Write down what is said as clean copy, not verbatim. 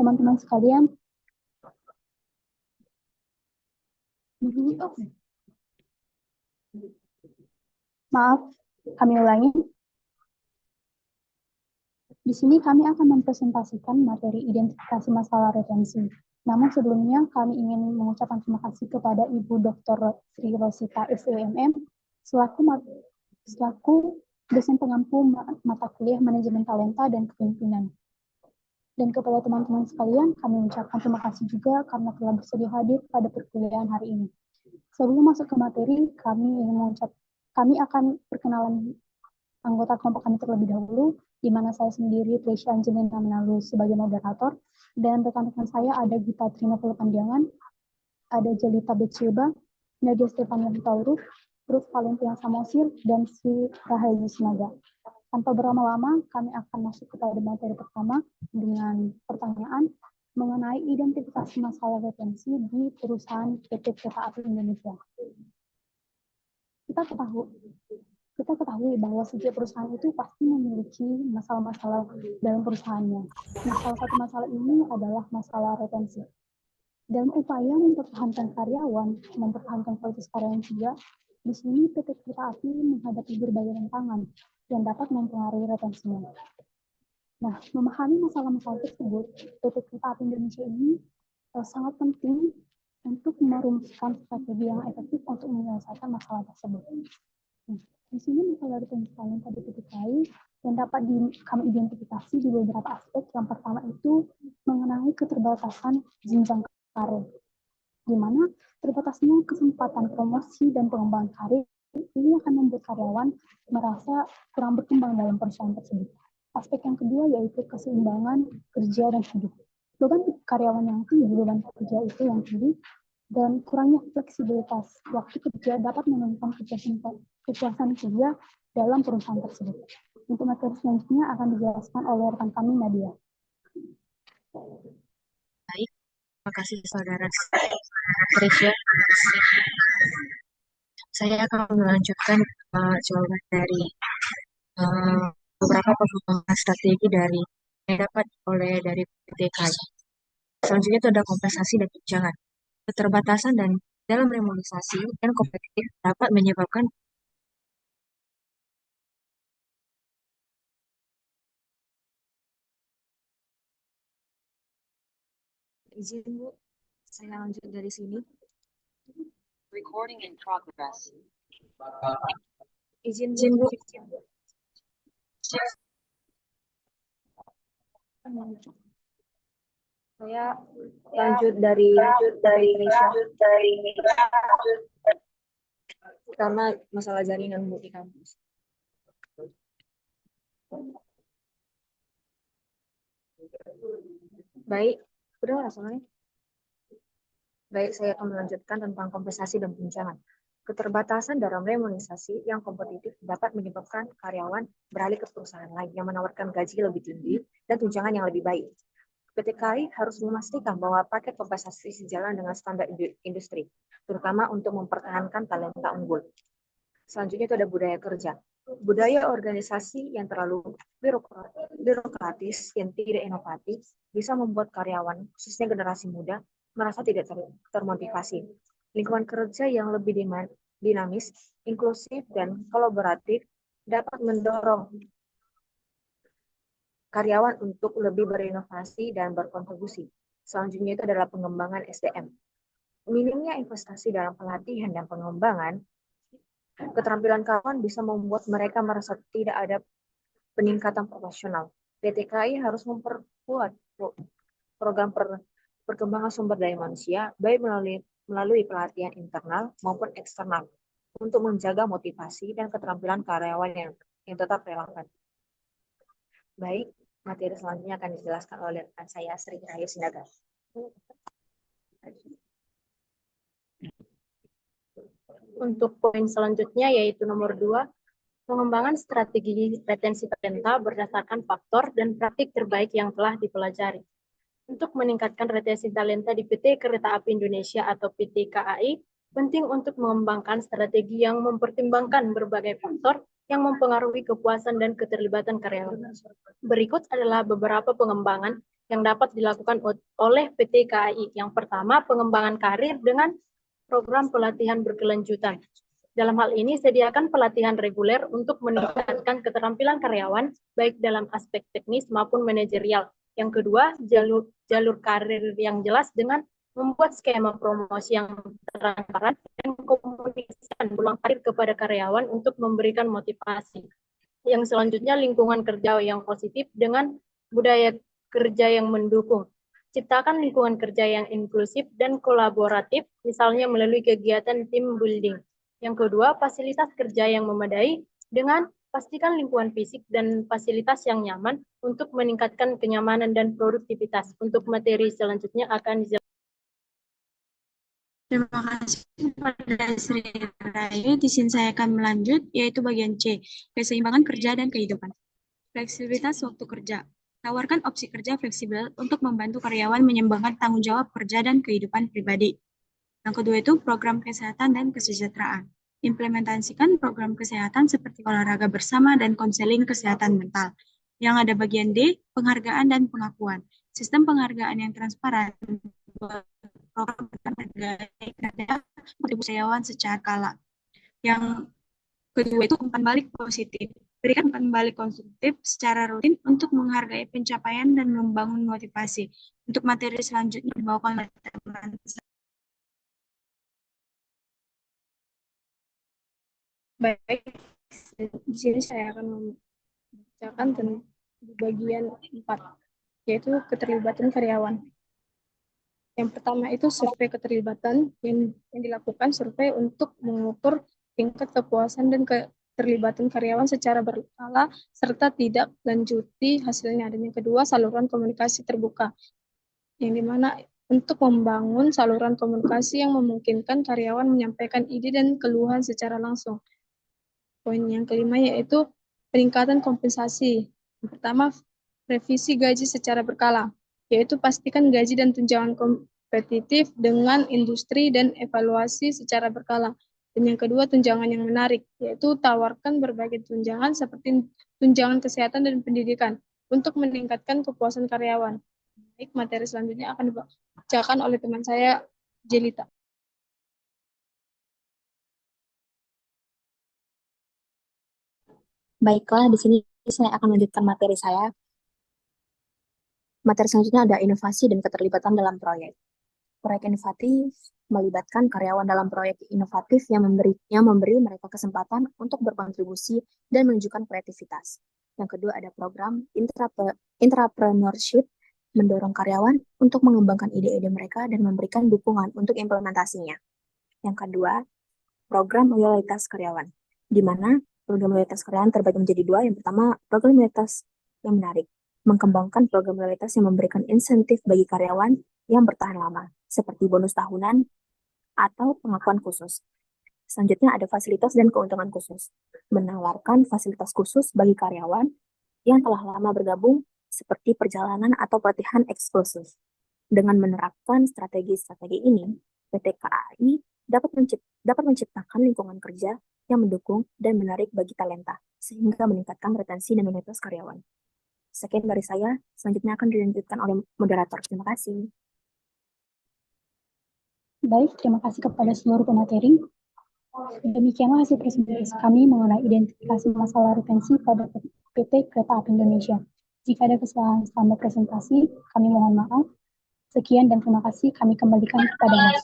Teman-teman sekalian, maaf, kami ulangi. Di sini kami akan mempresentasikan materi identifikasi masalah retensi. Namun sebelumnya kami ingin mengucapkan terima kasih kepada Ibu Dr. Sri Rosita SEMM selaku dosen pengampu mata kuliah Manajemen Talenta dan Kepemimpinan. Dan kepada teman-teman sekalian, kami mengucapkan terima kasih juga karena telah bersedia hadir pada perkuliahan hari ini. Sebelum masuk ke materi, kami akan perkenalan anggota kelompok kami terlebih dahulu, di mana saya sendiri, Tresya Angelina Menalu sebagai moderator, dan rekan-rekan saya ada Gita Trina Pandiangan, ada Jelita Betsheba, Nadia Stefania Hutaurus, Ruth Valentina Samosir, dan Sri Rahayu Sinaga. Tanpa berlama-lama, kami akan masuk kepada materi pertama dengan pertanyaan mengenai identifikasi masalah retensi di perusahaan PT Kereta Api Indonesia. Kita ketahui bahwa setiap perusahaan itu pasti memiliki masalah-masalah dalam perusahaannya. Nah, salah satu masalah ini adalah masalah retensi. Dalam upaya mempertahankan karyawan, mempertahankan kualitas karyawan juga, di sini PT Kereta Api menghadapi berbagai tantangan yang dapat mempengaruhi retensinya. Nah, memahami masalah-masalah tersebut, PT Kereta Api Indonesia ini sangat penting untuk merumuskan strategi yang efektif untuk menyelesaikan masalah tersebut. Di sini masalah retensi talenta di PT KAI yang dapat kami identifikasi di beberapa aspek. Yang pertama itu mengenai keterbatasan jenjang karir, di mana terbatasnya kesempatan promosi dan pengembangan karir ini akan membuat karyawan merasa kurang berkembang dalam perusahaan tersebut. Aspek yang kedua yaitu keseimbangan kerja dan hidup. Beban karyawan yang tinggi, beban kerja itu yang tinggi, dan kurangnya fleksibilitas waktu kerja dapat menentukan kepuasan kerja dalam perusahaan tersebut. Untuk materi selanjutnya akan dijelaskan oleh rekan kami, Nadia. Baik, terima kasih saudara Tresya. Saya akan melanjutkan jawaban dari beberapa pengembangan strategi yang dapat dari PT KAI. Selanjutnya itu ada kompensasi dan tunjangan. Keterbatasan dan dalam remunerasi dan kompetitif dapat menyebabkan izin Bu, saya lanjut dari sini. Recording in progress. Izin Bu. Saya lanjut dari karena masalah jaringan Bu di kampus. Baik, udah langsung aja. Baik, saya akan melanjutkan tentang kompensasi dan tunjangan. Keterbatasan dalam remunerasi yang kompetitif dapat menyebabkan karyawan beralih ke perusahaan lain yang menawarkan gaji lebih tinggi dan tunjangan yang lebih baik. PT KAI harus memastikan bahwa paket kompensasi sejalan dengan standar industri, terutama untuk mempertahankan talenta unggul. Selanjutnya itu ada budaya kerja. Budaya organisasi yang terlalu birokratis, yang tidak inovatif, bisa membuat karyawan, khususnya generasi muda, merasa tidak termotivasi. Lingkungan kerja yang lebih dinamis, inklusif, dan kolaboratif dapat mendorong karyawan untuk lebih berinovasi dan berkontribusi. Selanjutnya itu adalah pengembangan SDM. Minimnya investasi dalam pelatihan dan pengembangan keterampilan karyawan bisa membuat mereka merasa tidak ada peningkatan profesional. PT KAI harus memperkuat program perkembangan sumber daya manusia, baik melalui pelatihan internal maupun eksternal, untuk menjaga motivasi dan keterampilan karyawan yang tetap relevan. Baik, materi selanjutnya akan dijelaskan oleh rekan saya, Sri Rahayu Sinaga. Untuk poin selanjutnya yaitu nomor 2, pengembangan strategi retensi talenta berdasarkan faktor dan praktik terbaik yang telah dipelajari. Untuk meningkatkan retensi talenta di PT Kereta Api Indonesia atau PT KAI, penting untuk mengembangkan strategi yang mempertimbangkan berbagai faktor yang mempengaruhi kepuasan dan keterlibatan karyawan. Berikut adalah beberapa pengembangan yang dapat dilakukan oleh PT KAI. Yang pertama, pengembangan karir dengan program pelatihan berkelanjutan. Dalam hal ini, sediakan pelatihan reguler untuk meningkatkan keterampilan karyawan, baik dalam aspek teknis maupun manajerial. Yang kedua, jalur karir yang jelas dengan membuat skema promosi yang transparan dan komunikasikan peluang karir kepada karyawan untuk memberikan motivasi. Yang selanjutnya, lingkungan kerja yang positif dengan budaya kerja yang mendukung. Ciptakan lingkungan kerja yang inklusif dan kolaboratif, misalnya melalui kegiatan team building. Yang kedua, fasilitas kerja yang memadai dengan pastikan lingkungan fisik dan fasilitas yang nyaman untuk meningkatkan kenyamanan dan produktivitas. Untuk materi selanjutnya akan dijelaskan. Terima kasih kepada Sri Rayu. Di sini saya akan melanjut, yaitu bagian C, keseimbangan kerja dan kehidupan. Fleksibilitas waktu kerja. Tawarkan opsi kerja fleksibel untuk membantu karyawan menyeimbangkan tanggung jawab kerja dan kehidupan pribadi. Yang kedua itu program kesehatan dan kesejahteraan. Implementasikan program kesehatan seperti olahraga bersama dan konseling kesehatan mental. Yang ada bagian D, penghargaan dan pengakuan. Sistem penghargaan yang transparan program menghargai kerja kontribusi karyawan secara kala. Yang kedua itu umpan balik positif. Berikan umpan balik konstruktif secara rutin untuk menghargai pencapaian dan membangun motivasi. Untuk materi selanjutnya dibawakan oleh teman-teman. Baik, di sini saya akan membacakan tentang bagian 4, yaitu keterlibatan karyawan. Yang pertama itu survei keterlibatan yang dilakukan survei untuk mengukur tingkat kepuasan dan keterlibatan karyawan secara berkala serta tidak lanjuti hasilnya. Dan yang kedua, saluran komunikasi terbuka, yang dimana untuk membangun saluran komunikasi yang memungkinkan karyawan menyampaikan ide dan keluhan secara langsung. Poin yang kelima yaitu peningkatan kompensasi. Yang pertama, revisi gaji secara berkala, yaitu pastikan gaji dan tunjangan kompetitif dengan industri dan evaluasi secara berkala. Dan yang kedua, tunjangan yang menarik, yaitu tawarkan berbagai tunjangan seperti tunjangan kesehatan dan pendidikan untuk meningkatkan kepuasan karyawan. Baik, materi selanjutnya akan dibacakan oleh teman saya, Jelita. Baiklah, di sini saya akan melanjutkan materi saya. Materi selanjutnya ada inovasi dan keterlibatan dalam proyek. Proyek inovatif melibatkan karyawan dalam proyek inovatif yang memberi mereka kesempatan untuk berkontribusi dan menunjukkan kreativitas. Yang kedua ada program intrapreneurship, mendorong karyawan untuk mengembangkan ide-ide mereka dan memberikan dukungan untuk implementasinya. Yang kedua, program loyalitas karyawan, di mana program loyalitas karyawan terbagi menjadi dua. Yang pertama, program loyalitas yang menarik, mengembangkan program loyalitas yang memberikan insentif bagi karyawan yang bertahan lama, seperti bonus tahunan atau pengakuan khusus. Selanjutnya ada fasilitas dan keuntungan khusus, menawarkan fasilitas khusus bagi karyawan yang telah lama bergabung, seperti perjalanan atau pelatihan eksklusif. Dengan menerapkan strategi-strategi ini, PT KAI dapat menciptakan lingkungan kerja yang mendukung dan menarik bagi talenta, sehingga meningkatkan retensi dan loyalitas karyawan. Sekian dari saya, selanjutnya akan dilanjutkan oleh moderator. Terima kasih. Baik, terima kasih kepada seluruh pemateri. Demikianlah hasil presentasi kami mengenai identifikasi masalah retensi pada PT Kereta Api Indonesia. Jika ada kesalahan selama presentasi, kami mohon maaf. Sekian dan terima kasih, kami kembalikan kepada Mas.